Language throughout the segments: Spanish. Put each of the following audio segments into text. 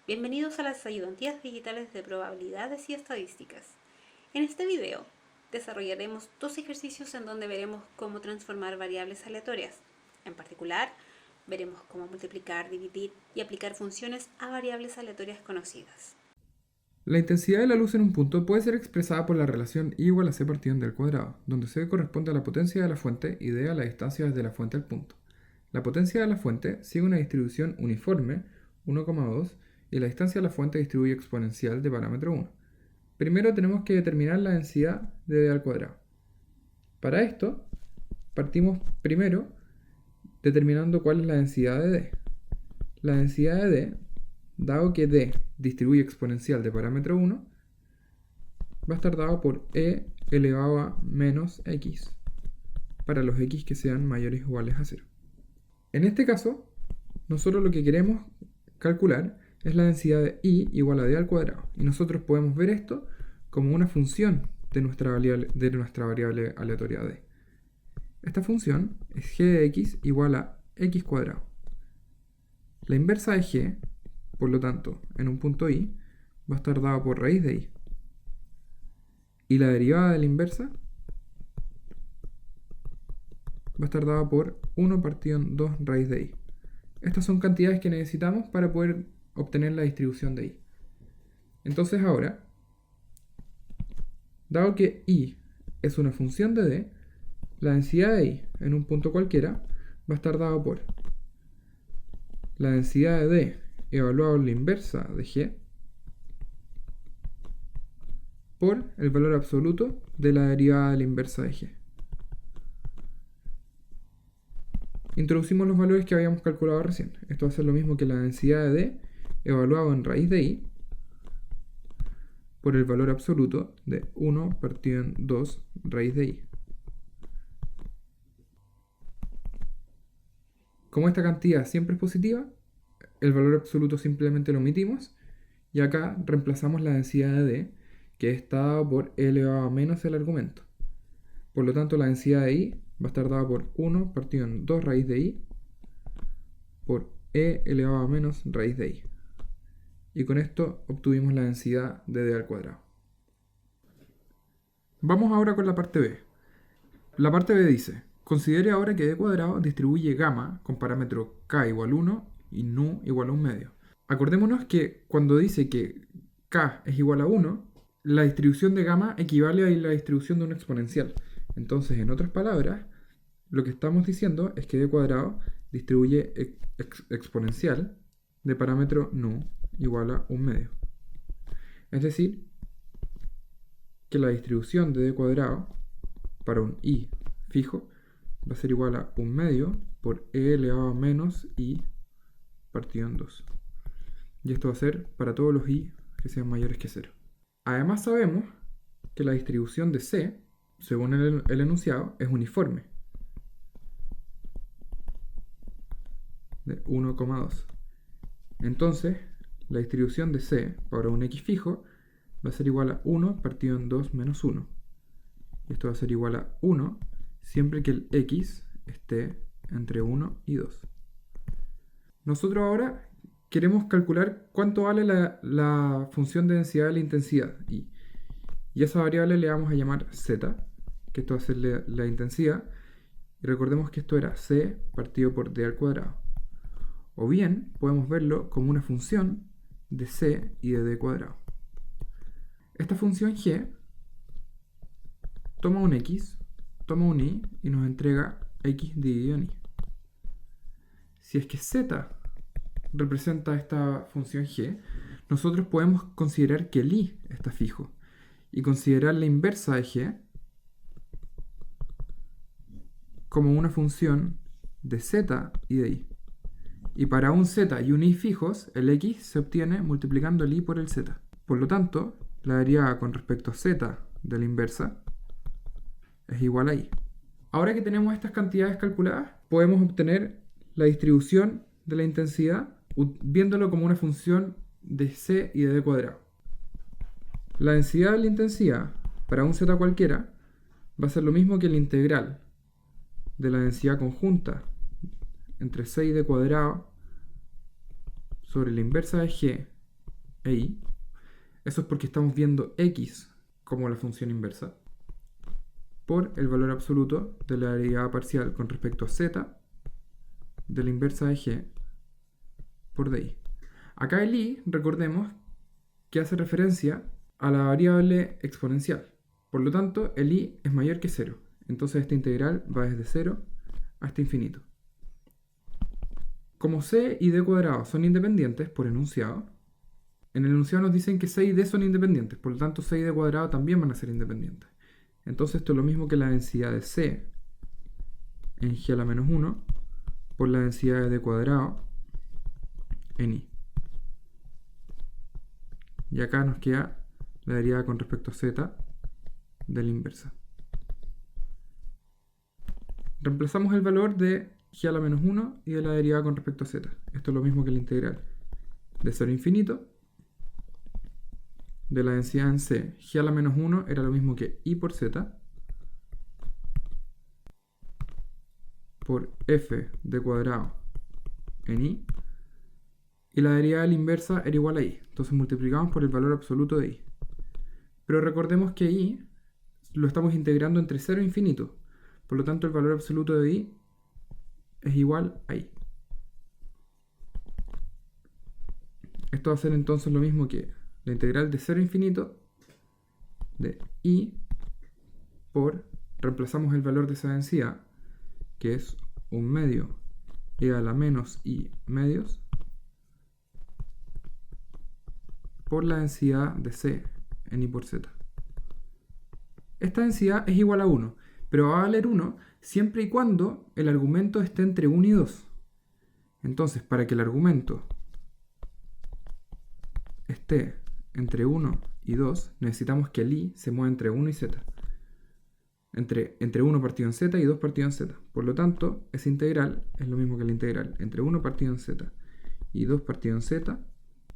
Bienvenidos a las ayudantías digitales de probabilidades y estadísticas. En este video desarrollaremos dos ejercicios en donde veremos cómo transformar variables aleatorias. En particular, veremos cómo multiplicar, dividir y aplicar funciones a variables aleatorias conocidas. La intensidad de la luz en un punto puede ser expresada por la relación I igual a C partido en D al cuadrado, donde C corresponde a la potencia de la fuente y D a la distancia desde la fuente al punto. La potencia de la fuente sigue una distribución uniforme, 1,2, y la distancia de la fuente distribuye exponencial de parámetro 1. Primero tenemos que determinar la densidad de D al cuadrado. Para esto, partimos primero determinando cuál es la densidad de D. La densidad de D, dado que D distribuye exponencial de parámetro 1, va a estar dado por e elevado a menos x, para los x que sean mayores o iguales a 0. En este caso, nosotros lo que queremos calcular es la densidad de i igual a d al cuadrado, y nosotros podemos ver esto como una función de nuestra variable aleatoria d. Esta función es g de x igual a x cuadrado. La inversa de g, por lo tanto, en un punto i, va a estar dado por raíz de i. Y la derivada de la inversa va a estar dada por 1 partido en 2 raíz de i. Estas son cantidades que necesitamos para poder obtener la distribución de i. Entonces ahora, dado que i es una función de d, la densidad de i en un punto cualquiera va a estar dado por la densidad de d evaluado en la inversa de g por el valor absoluto de la derivada de la inversa de g. Introducimos los valores que habíamos calculado recién. Esto va a ser lo mismo que la densidad de d evaluado en raíz de i por el valor absoluto de 1 partido en 2 raíz de i. Como esta cantidad siempre es positiva, el valor absoluto simplemente lo omitimos y acá reemplazamos la densidad de d, que está dada por e elevado a menos el argumento. Por lo tanto, la densidad de i va a estar dada por 1 partido en 2 raíz de i por e elevado a menos raíz de i. Y con esto obtuvimos la densidad de d al cuadrado. Vamos ahora con la parte b. La parte b dice: considere ahora que d cuadrado distribuye gamma con parámetro k igual a 1 y nu igual a 1 medio. Acordémonos que cuando dice que k es igual a 1, la distribución de gamma equivale a la distribución de un exponencial. Entonces, en otras palabras, lo que estamos diciendo es que d cuadrado distribuye exponencial de parámetro nu igual a 1 medio. Es decir, que la distribución de d cuadrado para un i fijo va a ser igual a 1 medio por e elevado a menos i partido en 2. Y esto va a ser para todos los i que sean mayores que 0. Además sabemos que la distribución de c, según el enunciado, es uniforme, de 1,2. Entonces, la distribución de c para un x fijo va a ser igual a 1 partido en 2 menos 1. Esto va a ser igual a 1 siempre que el x esté entre 1 y 2. Nosotros ahora queremos calcular cuánto vale la función de densidad de la intensidad. Y a esa variable le vamos a llamar z, que esto va a ser la intensidad. Y recordemos que esto era c partido por d al cuadrado. O bien podemos verlo como una función de c y de d cuadrado. Esta función g toma un x, toma un y nos entrega x dividido en y. Si es que z representa esta función g, nosotros podemos considerar que el i está fijo y considerar la inversa de g como una función de z y de i. Y para un z y un i fijos, el x se obtiene multiplicando el i por el z. Por lo tanto, la derivada con respecto a z de la inversa es igual a i. Ahora que tenemos estas cantidades calculadas, podemos obtener la distribución de la intensidad viéndolo como una función de c y de d cuadrado. La densidad de la intensidad para un z cualquiera va a ser lo mismo que la integral de la densidad conjunta entre 6d cuadrado sobre la inversa de g e y. Eso es porque estamos viendo x como la función inversa por el valor absoluto de la derivada parcial con respecto a z de la inversa de g por di. Acá el i, recordemos que hace referencia a la variable exponencial. Por lo tanto, el i es mayor que 0. Entonces esta integral va desde 0 hasta infinito. Como c y d cuadrado son independientes por enunciado, en el enunciado nos dicen que c y d son independientes, por lo tanto c y d cuadrado también van a ser independientes. Entonces esto es lo mismo que la densidad de c en g a la menos 1 por la densidad de d cuadrado en i. Y acá nos queda la derivada con respecto a z de la inversa. Reemplazamos el valor de g a la menos 1 y de la derivada con respecto a z. Esto es lo mismo que la integral de 0 a infinito de la densidad en c. G a la menos 1 era lo mismo que i por z por f de cuadrado en i. Y la derivada de la inversa era igual a i. Entonces multiplicamos por el valor absoluto de i. Pero recordemos que i lo estamos integrando entre 0 e infinito. Por lo tanto, el valor absoluto de i es igual a i. Esto va a ser entonces lo mismo que la integral de 0 a infinito de i por, reemplazamos el valor de esa densidad, que es 1 medio e a la menos i medios, por la densidad de c en i por z. Esta densidad es igual a 1, pero va a valer 1 siempre y cuando el argumento esté entre 1 y 2. Entonces, para que el argumento esté entre 1 y 2, necesitamos que el i se mueva entre 1 y z. Entre 1 partido en z y 2 partido en z. Por lo tanto, esa integral es lo mismo que la integral entre 1 partido en z y 2 partido en z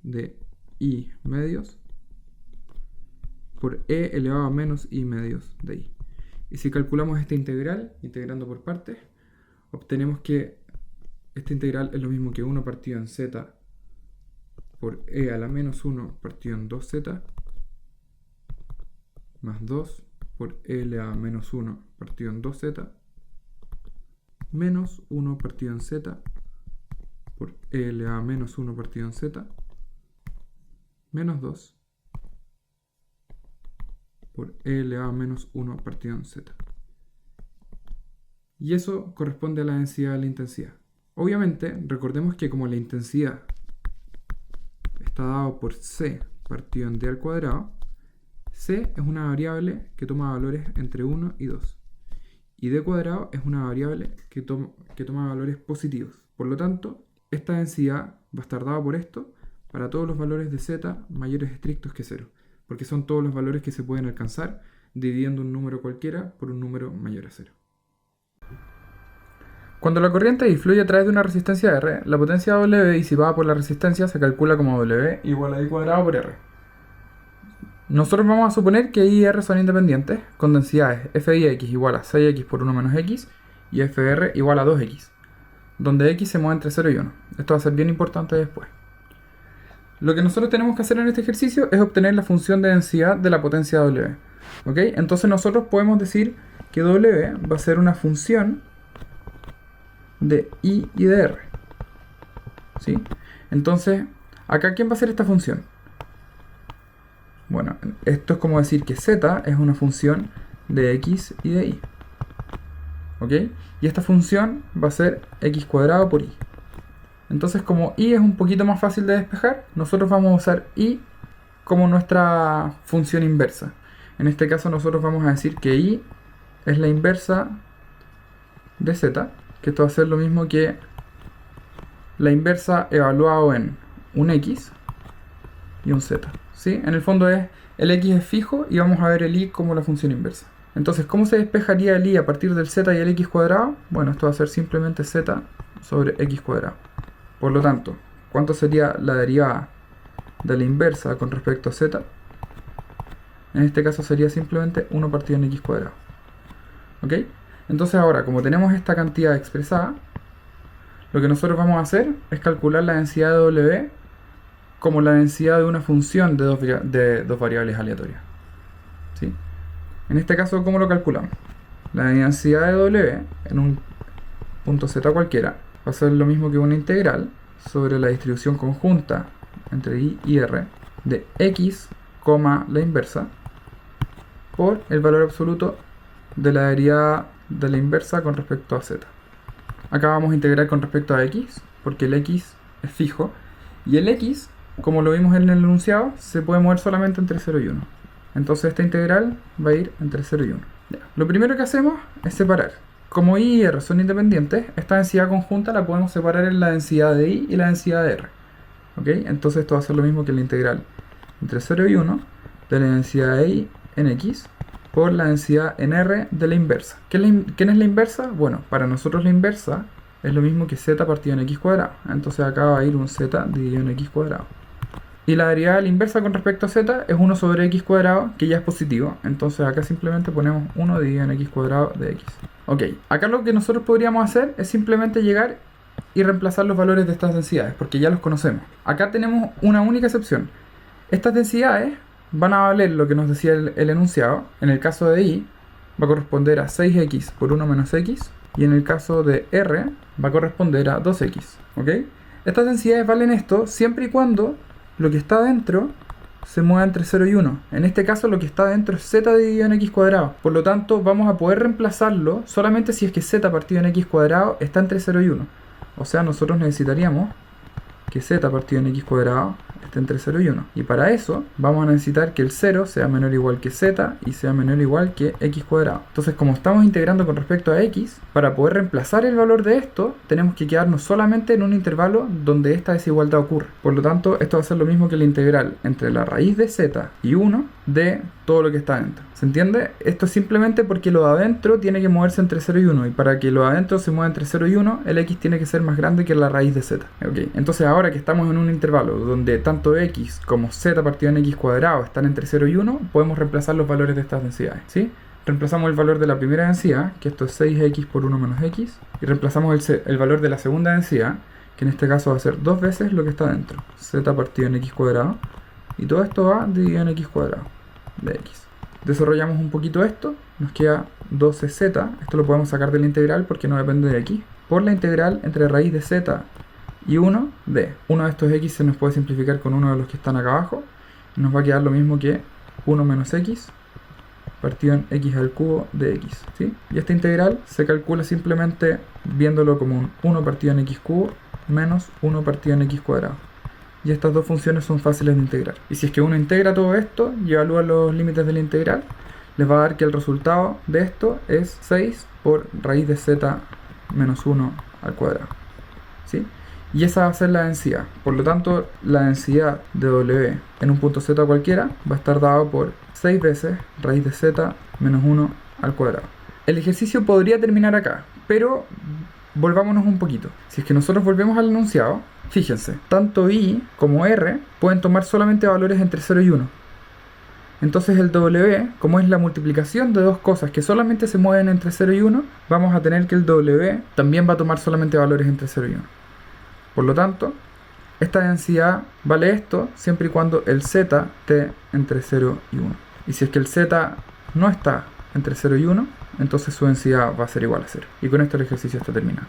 de i medios por e elevado a menos i medios de i. Y si calculamos esta integral, integrando por partes, obtenemos que esta integral es lo mismo que 1 partido en z por e a la menos 1 partido en 2z más 2 por e elevado a menos 1 partido en 2z menos 1 partido en z por e elevado a menos 1 partido en z menos 2 por e elevado a menos 1 partido en z. Y eso corresponde a la densidad de la intensidad. Obviamente, recordemos que como la intensidad está dado por c partido en d al cuadrado, c es una variable que toma valores entre 1 y 2. Y d cuadrado es una variable que toma valores positivos. Por lo tanto, esta densidad va a estar dada por esto para todos los valores de z mayores estrictos que 0. Porque son todos los valores que se pueden alcanzar dividiendo un número cualquiera por un número mayor a 0. Cuando la corriente I fluye a través de una resistencia R, la potencia W disipada por la resistencia se calcula como W igual a I cuadrado por R. Nosotros vamos a suponer que I y R son independientes, con densidades f de x igual a 6x por 1 menos x y fr igual a 2x, donde x se mueve entre 0 y 1. Esto va a ser bien importante después. Lo que nosotros tenemos que hacer en este ejercicio es obtener la función de densidad de la potencia W. ¿Ok? Entonces nosotros podemos decir que W va a ser una función de I y de R. ¿Sí? Entonces, acá ¿quién va a ser esta función? Bueno, esto es como decir que Z es una función de X y de Y. ¿Ok? Y esta función va a ser X cuadrado por Y. Entonces, como Y es un poquito más fácil de despejar, nosotros vamos a usar Y como nuestra función inversa. En este caso nosotros vamos a decir que Y es la inversa de Z, que esto va a ser lo mismo que la inversa evaluado en un X y un Z. ¿Sí? En el fondo el X es fijo y vamos a ver el Y como la función inversa. Entonces, ¿cómo se despejaría el Y a partir del Z y el X cuadrado? Bueno, esto va a ser simplemente Z sobre X cuadrado. Por lo tanto, ¿cuánto sería la derivada de la inversa con respecto a Z? En este caso sería simplemente 1 partido en X cuadrado. ¿Ok? Entonces ahora, como tenemos esta cantidad expresada, lo que nosotros vamos a hacer es calcular la densidad de W como la densidad de una función de dos variables aleatorias. ¿Sí? En este caso, ¿cómo lo calculamos? La densidad de W en un punto z cualquiera va a ser lo mismo que una integral sobre la distribución conjunta entre I y R de x, la inversa, por el valor absoluto de la derivada de la inversa con respecto a z. Acá vamos a integrar con respecto a x, porque el x es fijo, y el x, como lo vimos en el enunciado, se puede mover solamente entre 0 y 1. Entonces esta integral va a ir entre 0 y 1. Ya. Lo primero que hacemos es separar. Como I y R son independientes, esta densidad conjunta la podemos separar en la densidad de I y la densidad de R. ¿Ok? Entonces esto va a ser lo mismo que la integral entre 0 y 1 de la densidad de I en x por la densidad en R de la inversa. ¿Quién es la inversa? Bueno, para nosotros la inversa es lo mismo que z partido en x cuadrado. Entonces acá va a ir un z dividido en x cuadrado. Y la derivada de la inversa con respecto a z es 1 sobre x cuadrado, que ya es positivo. Entonces acá simplemente ponemos 1 dividido en x cuadrado de x. Ok, acá lo que nosotros podríamos hacer es simplemente llegar y reemplazar los valores de estas densidades, porque ya los conocemos. Acá tenemos una única excepción. Estas densidades van a valer lo que nos decía el enunciado. En el caso de I va a corresponder a 6x por 1 menos x, y en el caso de R va a corresponder a 2x. ¿Ok? Estas densidades valen esto siempre y cuando lo que está dentro se mueva entre 0 y 1. En este caso lo que está dentro es z dividido en x cuadrado. Por lo tanto vamos a poder reemplazarlo solamente si es que z partido en x cuadrado está entre 0 y 1. O sea, nosotros necesitaríamos que z partido en x cuadrado esté entre 0 y 1. Y para eso vamos a necesitar que el 0 sea menor o igual que z y sea menor o igual que x cuadrado. Entonces, como estamos integrando con respecto a x, para poder reemplazar el valor de esto, tenemos que quedarnos solamente en un intervalo donde esta desigualdad ocurre. Por lo tanto, esto va a ser lo mismo que la integral entre la raíz de z y 1 de todo lo que está adentro. ¿Se entiende? Esto es simplemente porque lo de adentro tiene que moverse entre 0 y 1. Y para que lo de adentro se mueva entre 0 y 1, el x tiene que ser más grande que la raíz de z. ¿Okay? Entonces ahora que estamos en un intervalo donde tanto x como z partido en x cuadrado están entre 0 y 1, podemos reemplazar los valores de estas densidades. ¿Sí? Reemplazamos el valor de la primera densidad, que esto es 6x por 1 menos x. Y reemplazamos el valor de la segunda densidad, que en este caso va a ser 2 veces lo que está dentro. Z partido en x cuadrado. Y todo esto va dividido en x cuadrado de x. Desarrollamos un poquito esto, nos queda 12z, esto lo podemos sacar de la integral porque no depende de x, por la integral entre raíz de z y 1 de uno de estos x se nos puede simplificar con uno de los que están acá abajo, y nos va a quedar lo mismo que 1 menos x partido en x al cubo de x, ¿sí? Y esta integral se calcula simplemente viéndolo como un 1 partido en x cubo menos 1 partido en x cuadrado. Y estas dos funciones son fáciles de integrar. Y si es que uno integra todo esto y evalúa los límites de la integral, les va a dar que el resultado de esto es 6 por raíz de z menos 1 al cuadrado. ¿Sí? Y esa va a ser la densidad. Por lo tanto, la densidad de W en un punto z cualquiera va a estar dado por 6 veces raíz de z menos 1 al cuadrado. El ejercicio podría terminar acá, pero volvámonos un poquito. Si es que nosotros volvemos al enunciado, fíjense, tanto I como R pueden tomar solamente valores entre 0 y 1. Entonces el W, como es la multiplicación de dos cosas que solamente se mueven entre 0 y 1, vamos a tener que el W también va a tomar solamente valores entre 0 y 1. Por lo tanto, esta densidad vale esto siempre y cuando el Z esté entre 0 y 1. Y si es que el Z no está entre 0 y 1, entonces su densidad va a ser igual a 0. Y con esto el ejercicio está terminado.